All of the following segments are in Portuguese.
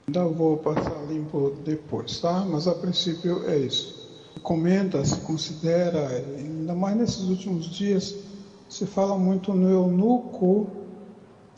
Ainda vou passar limpo depois, tá? Mas a princípio é isso. Comenta, se considera, ainda mais nesses últimos dias, se fala muito no eunuco,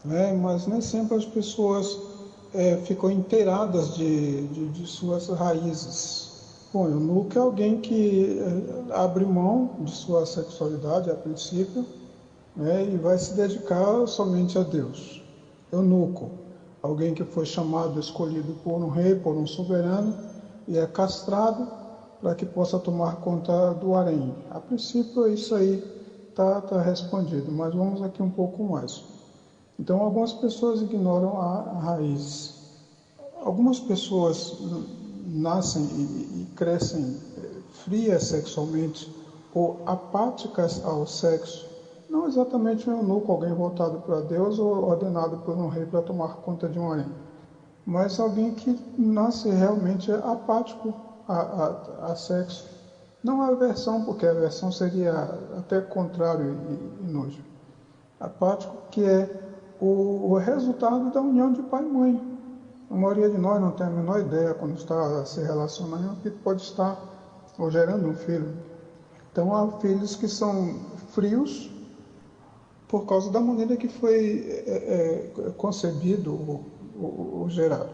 né? Mas nem sempre as pessoas ficam inteiradas de suas raízes. Bom, eunuco é alguém que abre mão de sua sexualidade a princípio, né? E vai se dedicar somente a Deus. Eunuco, alguém que foi chamado, escolhido por um rei, por um soberano, e é castrado para que possa tomar conta do harém. A princípio, isso aí está respondido, mas vamos aqui um pouco mais. Então, algumas pessoas ignoram a raiz. Algumas pessoas nascem e crescem frias sexualmente ou apáticas ao sexo. Não exatamente um eunuco, alguém voltado para Deus ou ordenado por um rei para tomar conta de um harém, mas alguém que nasce realmente apático a sexo. Não a aversão, porque a aversão seria até contrário e nojo. Apático, que é o resultado da união de pai e mãe. A maioria de nós não tem a menor ideia, quando está se relacionando, que pode estar gerando um filho. Então, há filhos que são frios por causa da maneira que foi concebido ou gerado.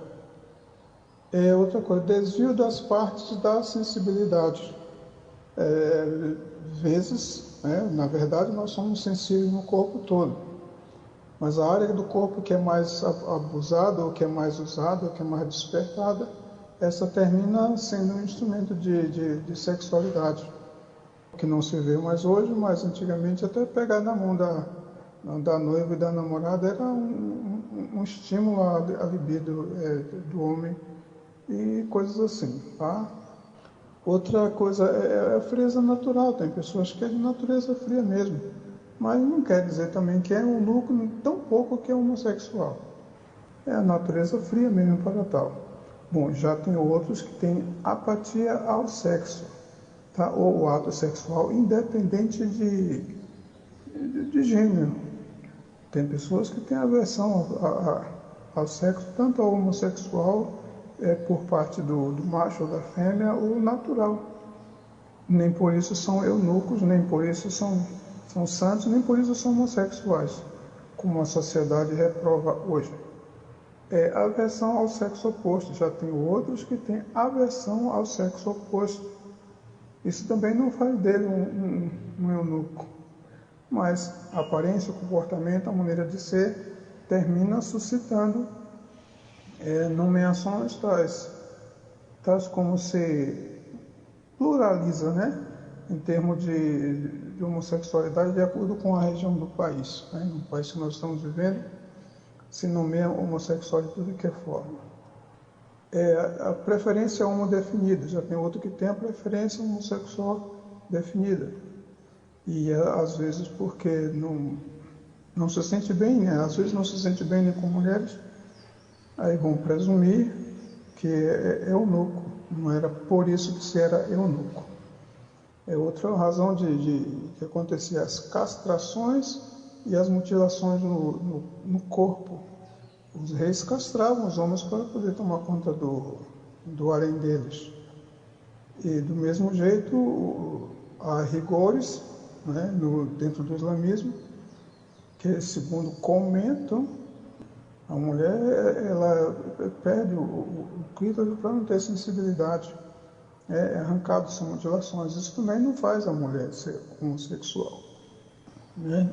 Outra coisa, desvio das partes da sensibilidade. Vezes, na verdade, nós somos sensíveis no corpo todo, mas a área do corpo que é mais abusada, ou que é mais usada, ou que é mais despertada, essa termina sendo um instrumento de sexualidade, que não se vê mais hoje, mas antigamente até pegar na mão da noiva e da namorada era um estímulo à libido do homem e coisas assim, tá? Outra coisa é a frieza natural. Tem pessoas que é de natureza fria mesmo, mas não quer dizer também que é um lucro tão pouco que é homossexual. É a natureza fria mesmo para tal. Bom, já tem outros que têm apatia ao sexo, tá? Ou o ato sexual, independente de gênero. Tem pessoas que têm aversão ao sexo, tanto ao homossexual, por parte do macho ou da fêmea, ou natural. Nem por isso são eunucos, nem por isso são santos, nem por isso são homossexuais, como a sociedade reprova hoje. Aversão ao sexo oposto. Já tem outros que têm aversão ao sexo oposto. Isso também não faz dele um eunuco. Mas a aparência, o comportamento, a maneira de ser, termina suscitando nomeações tais como se pluraliza, né? Em termos de homossexualidade, de acordo com a região do país. No país que nós estamos vivendo, se nomeia homossexual de tudo que é forma. A preferência homodefinida. Já tem outro que tem a preferência homossexual definida. E às vezes porque não se sente bem, né? Às vezes não se sente bem nem com mulheres, aí vão presumir que é eunuco. Não era por isso que se era eunuco. Outra razão de acontecer as castrações e as mutilações no corpo. Os reis castravam os homens para poder tomar conta do harém deles. E do mesmo jeito, há rigores, né, dentro do islamismo, que segundo comentam, a mulher ela perde o clítoris para não ter sensibilidade. Arrancado, são mutilações. Isso também não faz a mulher ser homossexual.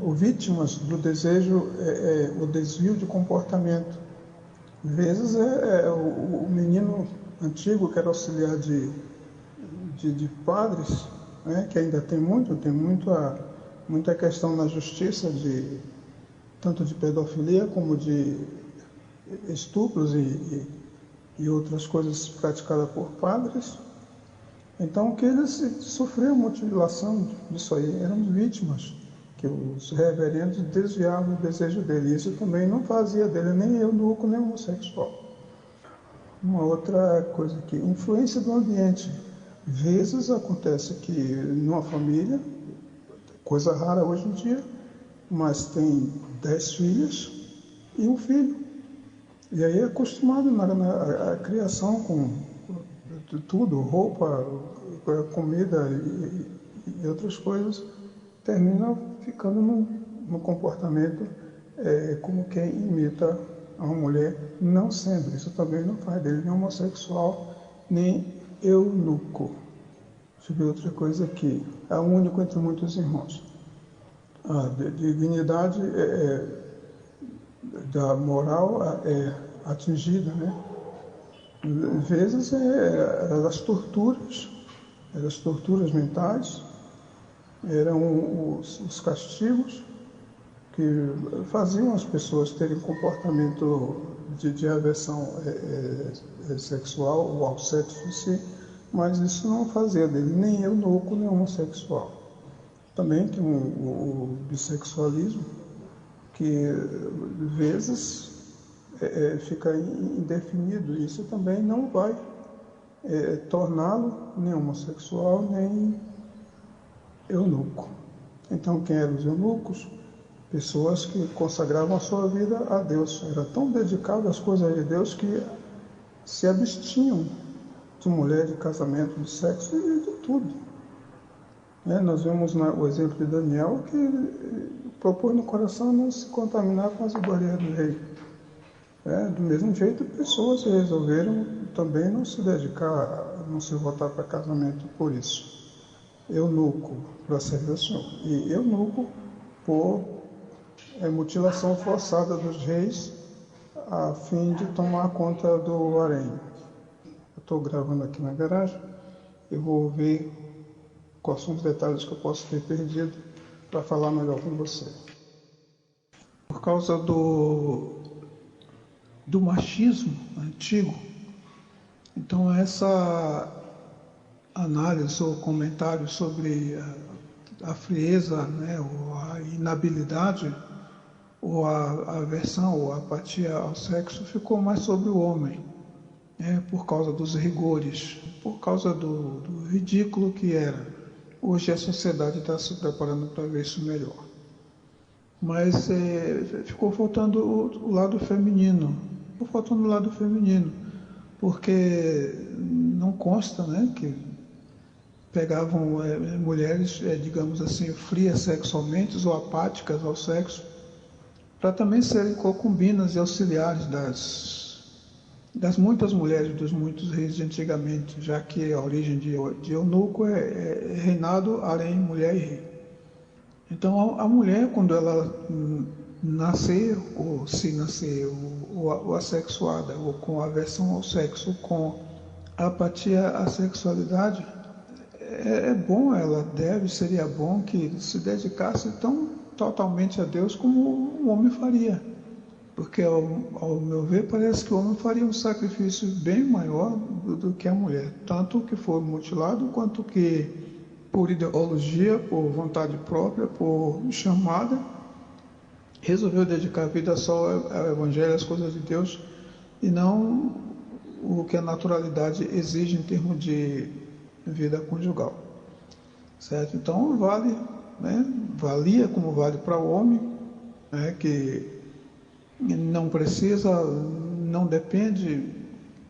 O vítimas do desejo o desvio de comportamento. Às vezes o menino antigo que era auxiliar de padres, que ainda tem muita questão na justiça, tanto de pedofilia como de estupros e outras coisas praticadas por padres. Então, que eles sofriam mutilação disso aí, eram vítimas, que os reverendos desviavam o desejo dele. Isso também não fazia dele nem eunuco, nem homossexual. Uma outra coisa aqui, influência do ambiente. Vezes acontece que numa família, coisa rara hoje em dia, mas tem 10 filhas e um filho. E aí é acostumado a criação com tudo, roupa, comida e outras coisas, termina ficando no comportamento como quem imita a uma mulher, não sendo. Isso também não faz dele nem homossexual, nem eunuco. Deixa eu ver outra coisa aqui. É o único entre muitos irmãos. A dignidade da moral é atingida, né? Às vezes as torturas mentais, eram os castigos que faziam as pessoas terem comportamento de aversão sexual ou ao sexo em si, mas isso não fazia dele nem eunuco nem homossexual. Também tem o bissexualismo, que às vezes fica indefinido. Isso também não vai torná-lo nem homossexual nem eunuco. Então, quem eram os eunucos? Pessoas que consagravam a sua vida a Deus. Era tão dedicado às coisas de Deus que se abstinham de mulher, de casamento, de sexo e de tudo. Nós vemos o exemplo de Daniel, que propôs no coração não se contaminar com as iguarias do rei. Do mesmo jeito, pessoas resolveram também não se dedicar, não se voltar para casamento por isso. Eunuco, para servir ao Senhor. E eunuco por mutilação forçada dos reis a fim de tomar conta do harém. Eu estou gravando aqui na garagem, eu vou ver quais são os detalhes que eu posso ter perdido para falar melhor com você. Por causa do machismo antigo, então essa análise ou comentário sobre a frieza, né, ou a inabilidade, ou a aversão ou a apatia ao sexo ficou mais sobre o homem, por causa dos rigores, por causa do ridículo que era. Hoje a sociedade está se preparando para ver isso melhor. Mas ficou faltando o lado feminino. Ficou faltando o lado feminino, porque não consta, né, que pegavam mulheres, digamos assim, frias sexualmente ou apáticas ao sexo, para também serem concubinas e auxiliares das muitas mulheres, dos muitos reis de antigamente, já que a origem de eunuco é reinado, harém, mulher e rei. Então a mulher, quando ela nascer, ou se nascer, ou assexuada, ou com aversão ao sexo, ou com apatia à sexualidade, seria bom que se dedicasse tão totalmente a Deus como um homem faria. Porque, ao meu ver, parece que o homem faria um sacrifício bem maior do que a mulher. Tanto que for mutilado, quanto que por ideologia, por vontade própria, por chamada, resolveu dedicar a vida só ao Evangelho, às coisas de Deus, e não o que a naturalidade exige em termos de vida conjugal. Certo? Então, valia como vale para o homem, que não precisa, não depende,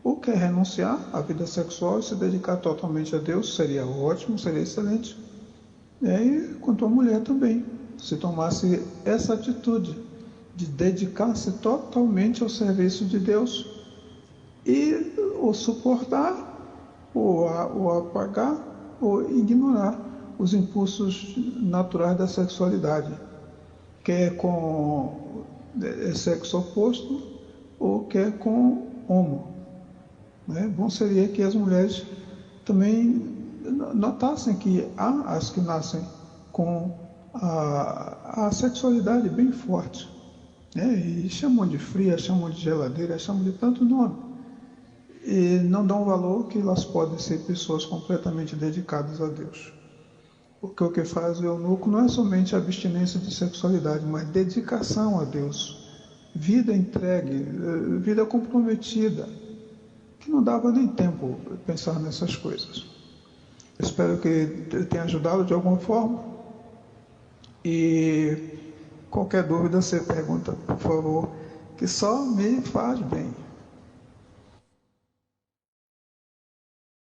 ou quer renunciar à vida sexual e se dedicar totalmente a Deus, seria ótimo, seria excelente. E quanto à mulher também, se tomasse essa atitude de dedicar-se totalmente ao serviço de Deus e ou suportar, ou apagar, ou ignorar os impulsos naturais da sexualidade, quer com sexo oposto ou quer com homo. Bom seria que as mulheres também notassem que há as que nascem com a sexualidade bem forte, e chamam de fria, chamam de geladeira, chamam de tanto nome, e não dão valor que elas podem ser pessoas completamente dedicadas a Deus. Porque o que faz o eunuco não é somente a abstinência de sexualidade, mas dedicação a Deus, vida entregue, vida comprometida, que não dava nem tempo de pensar nessas coisas. Espero que tenha ajudado de alguma forma, e qualquer dúvida você pergunta, por favor, que só me faz bem.